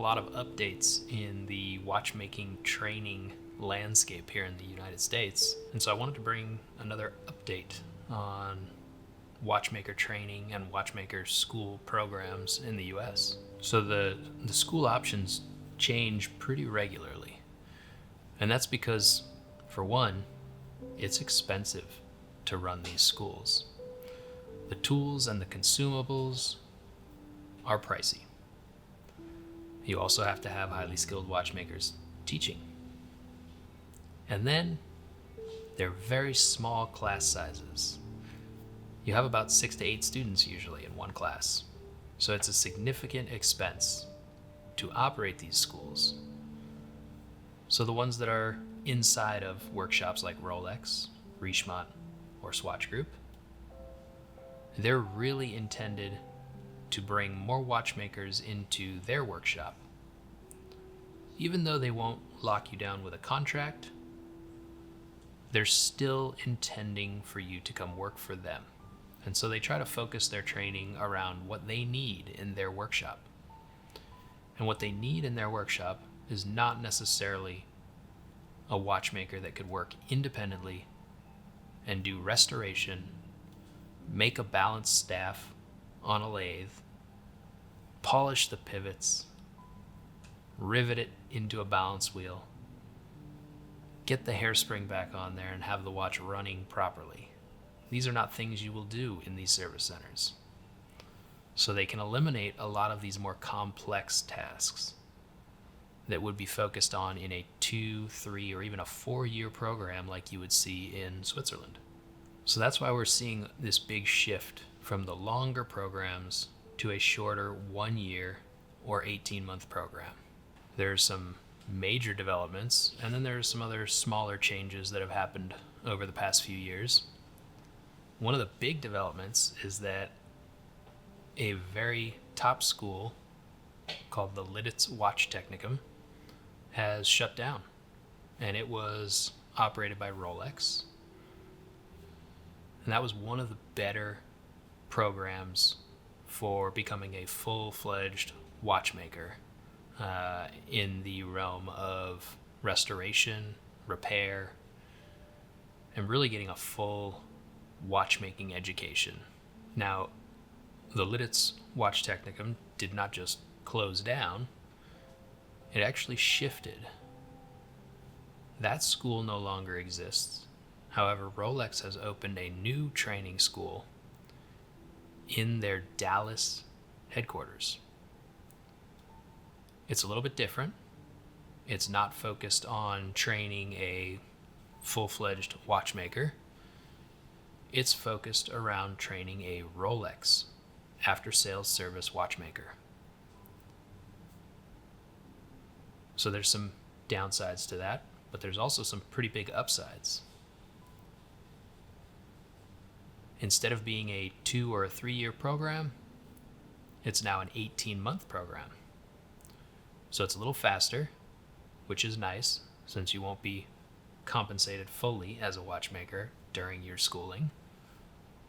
lot of updates in the watchmaking training landscape here in the United States. And so I wanted to bring another update on watchmaker training and watchmaker school programs in the US. So the school options change pretty regularly. And that's because, for one, it's expensive to run these schools. The tools and the consumables are pricey. You also have to have highly skilled watchmakers teaching. And then they're very small class sizes. You have about 6 to 8 students usually in one class. So it's a significant expense to operate these schools. So the ones that are inside of workshops like Rolex, Richemont, or Swatch Group, they're really intended to bring more watchmakers into their workshop. Even though they won't lock you down with a contract, they're still intending for you to come work for them. And so they try to focus their training around what they need in their workshop. And what they need in their workshop is not necessarily a watchmaker that could work independently and do restoration, make a balanced staff on a lathe, polish the pivots, rivet it into a balance wheel, get the hairspring back on there, and have the watch running properly. These are not things you will do in these service centers. So they can eliminate a lot of these more complex tasks that would be focused on in a 2, 3, or even a 4-year program like you would see in Switzerland. So that's why we're seeing this big shift from the longer programs to a shorter 1-year or 18-month program. There's some major developments, and then there's some other smaller changes that have happened over the past few years. One of the big developments is that a very top school called the Weiss Watch Technicum has shut down, and it was operated by Rolex. And that was one of the better programs for becoming a full-fledged watchmaker in the realm of restoration, repair, and really getting a full watchmaking education. Now, the Weiss Watch Technicum did not just close down, it actually shifted. That school no longer exists. However, Rolex has opened a new training school in their Dallas headquarters. It's a little bit different. It's not focused on training a full-fledged watchmaker. It's focused around training a Rolex after-sales service watchmaker. So there's some downsides to that, but there's also some pretty big upsides. Instead of being a 2 or a 3-year program, it's now an 18-month program. So it's a little faster, which is nice since you won't be compensated fully as a watchmaker during your schooling.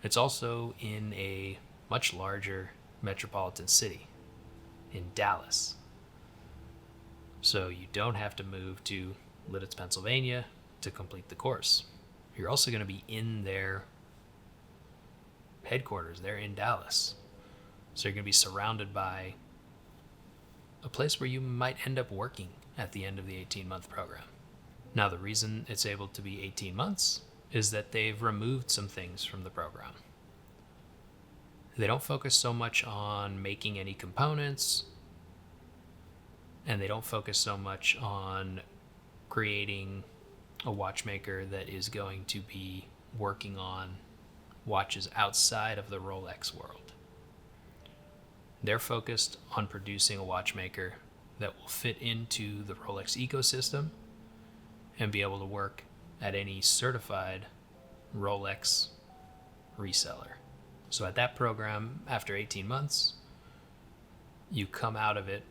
It's also in a much larger metropolitan city, in Dallas. So you don't have to move to Lidditz, Pennsylvania to complete the course. You're also going to be in their headquarters. They're in Dallas. So you're going to be surrounded by a place where you might end up working at the end of the 18-month program. Now, the reason it's able to be 18 months is that they've removed some things from the program. They don't focus so much on making any components, and they don't focus so much on creating a watchmaker that is going to be working on watches outside of the Rolex world. They're focused on producing a watchmaker that will fit into the Rolex ecosystem and be able to work at any certified Rolex reseller. So at that program, after 18 months, you come out of it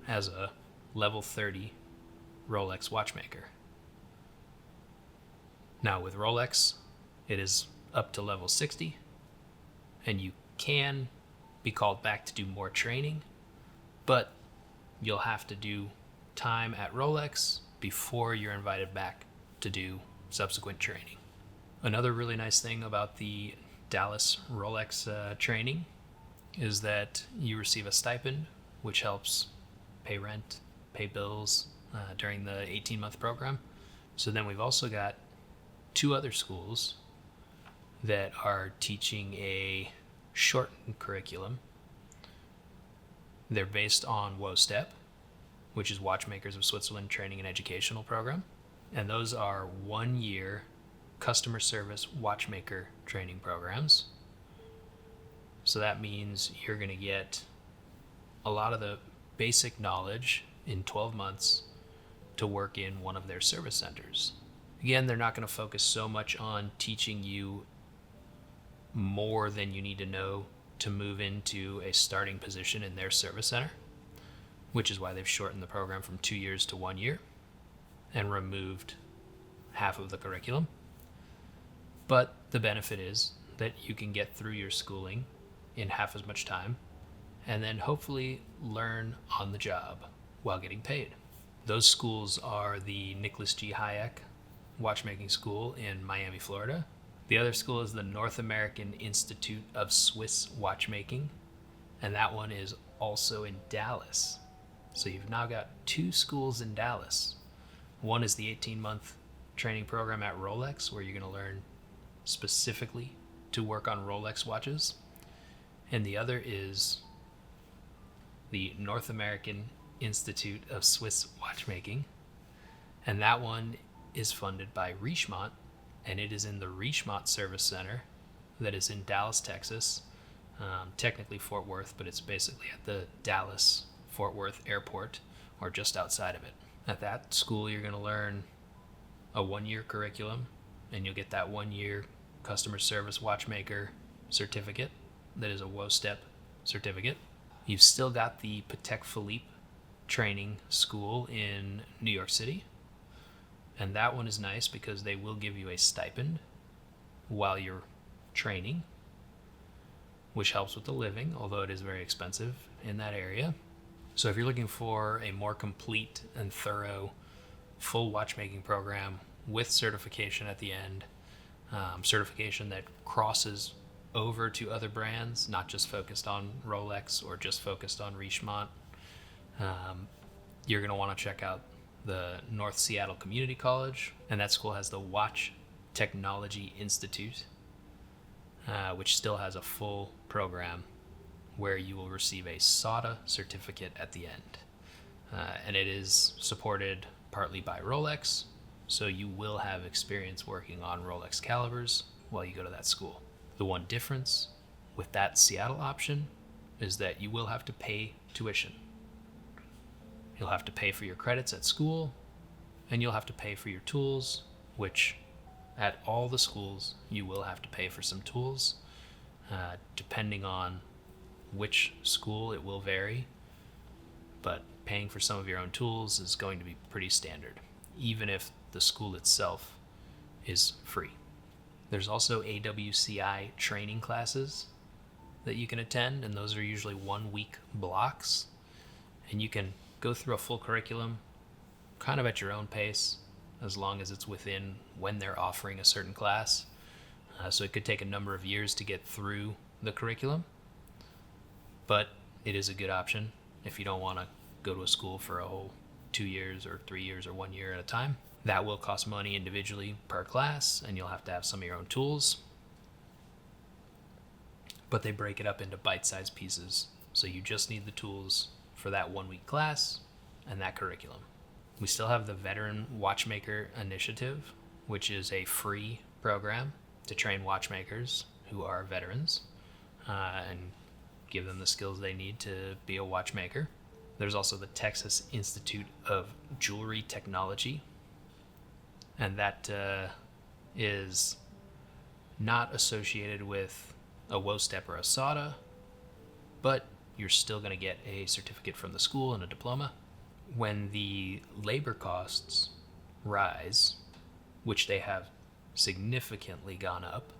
as a level 30 Rolex watchmaker. Now with Rolex, it is up to level 60, and you can be called back to do more training, but you'll have to do time at Rolex before you're invited back to do subsequent training. Another really nice thing about the Dallas Rolex training is that you receive a stipend, which helps pay rent, pay bills during the 18-month program. So then we've also got 2 other schools that are teaching a shortened curriculum. They're based on WOSTEP, which is Watchmakers of Switzerland Training and Educational Program. And those are 1-year customer service watchmaker training programs. So that means you're going to get a lot of the basic knowledge in 12 months to work in one of their service centers. Again, they're not going to focus so much on teaching you more than you need to know to move into a starting position in their service center, which is why they've shortened the program from 2 years to 1 year and removed half of the curriculum. But the benefit is that you can get through your schooling in half as much time and then hopefully learn on the job while getting paid. Those schools are the Nicholas G. Hayek Watchmaking School in Miami, Florida. The other school is the North American Institute of Swiss Watchmaking, and that one is also in Dallas. So you've now got 2 schools in Dallas. One is the 18-month training program at Rolex, where you're going to learn specifically to work on Rolex watches. And the other is the North American Institute of Swiss Watchmaking. And that one is funded by Richemont, and it is in the Richemont Service Center that is in Dallas, Texas. Technically Fort Worth, but it's basically at the Dallas-Fort Worth airport or just outside of it. At that school, you're going to learn a 1-year curriculum, and you'll get that 1-year customer service watchmaker certificate that is a WOSTEP certificate. You've still got the Patek Philippe training school in New York City, and that one is nice because they will give you a stipend while you're training, which helps with the living, although it is very expensive in that area. So if you're looking for a more complete and thorough full watchmaking program with certification at the end, certification that crosses over to other brands, not just focused on Rolex or just focused on Richemont, you're going to want to check out the North Seattle Community College, and that school has the Watch Technology Institute, which still has a full program where you will receive a SATA certificate at the end. And it is supported partly by Rolex, so you will have experience working on Rolex calibers while you go to that school. The one difference with that Seattle option is that you will have to pay tuition. You'll have to pay for your credits at school, and you'll have to pay for your tools, which at all the schools you will have to pay for some tools. Depending on which school, it will vary, but paying for some of your own tools is going to be pretty standard, even if the school itself is free. There's also AWCI training classes that you can attend, and those are usually 1-week blocks, and you can go through a full curriculum kind of at your own pace, as long as it's within when they're offering a certain class. So it could take a number of years to get through the curriculum, but it is a good option if you don't want to go to a school for a whole 2 years or 3 years or 1 year at a time. That will cost money individually per class, and you'll have to have some of your own tools. But they break it up into bite-sized pieces, so you just need the tools for that 1-week class and that curriculum. We still have the Veteran Watchmaker Initiative, which is a free program to train watchmakers who are veterans and give them the skills they need to be a watchmaker. There's also the Texas Institute of Jewelry Technology, and that is not associated with a WOSTEP or a SATA, but you're still going to get a certificate from the school and a diploma. When the labor costs rise, which they have significantly gone up,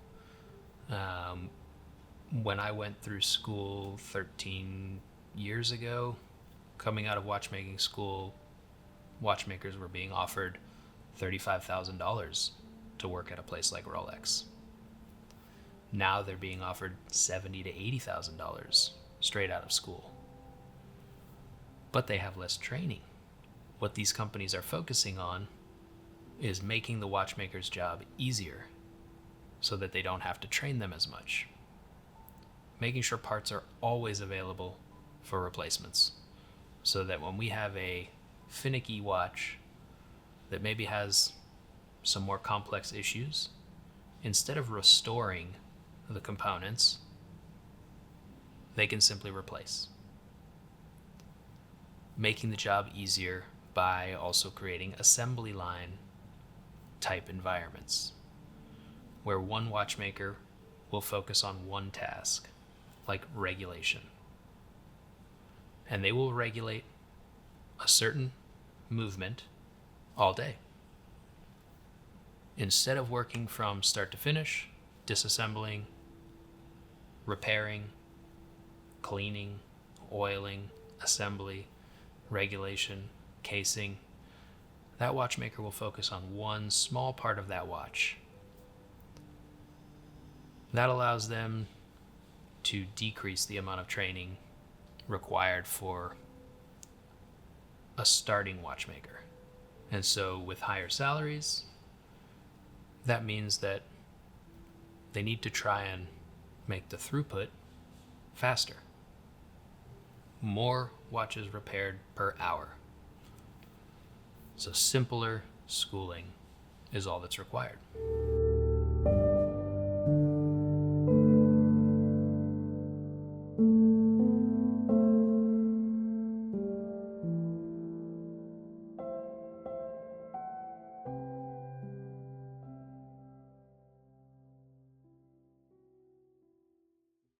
when I went through school 13 years ago, coming out of watchmaking school, watchmakers were being offered $35,000 to work at a place like Rolex. Now they're being offered $70,000 to $80,000 straight out of school. But they have less training. What these companies are focusing on is making the watchmaker's job easier so that they don't have to train them as much. Making sure parts are always available for replacements so that when we have a finicky watch that maybe has some more complex issues, instead of restoring the components, they can simply replace. Making the job easier by also creating assembly line type environments where one watchmaker will focus on one task, like regulation. And they will regulate a certain movement all day. Instead of working from start to finish, disassembling, repairing, cleaning, oiling, assembly, regulation, casing, that watchmaker will focus on one small part of that watch. That allows them to decrease the amount of training required for a starting watchmaker. And so with higher salaries, that means that they need to try and make the throughput faster. More watches repaired per hour. So simpler schooling is all that's required.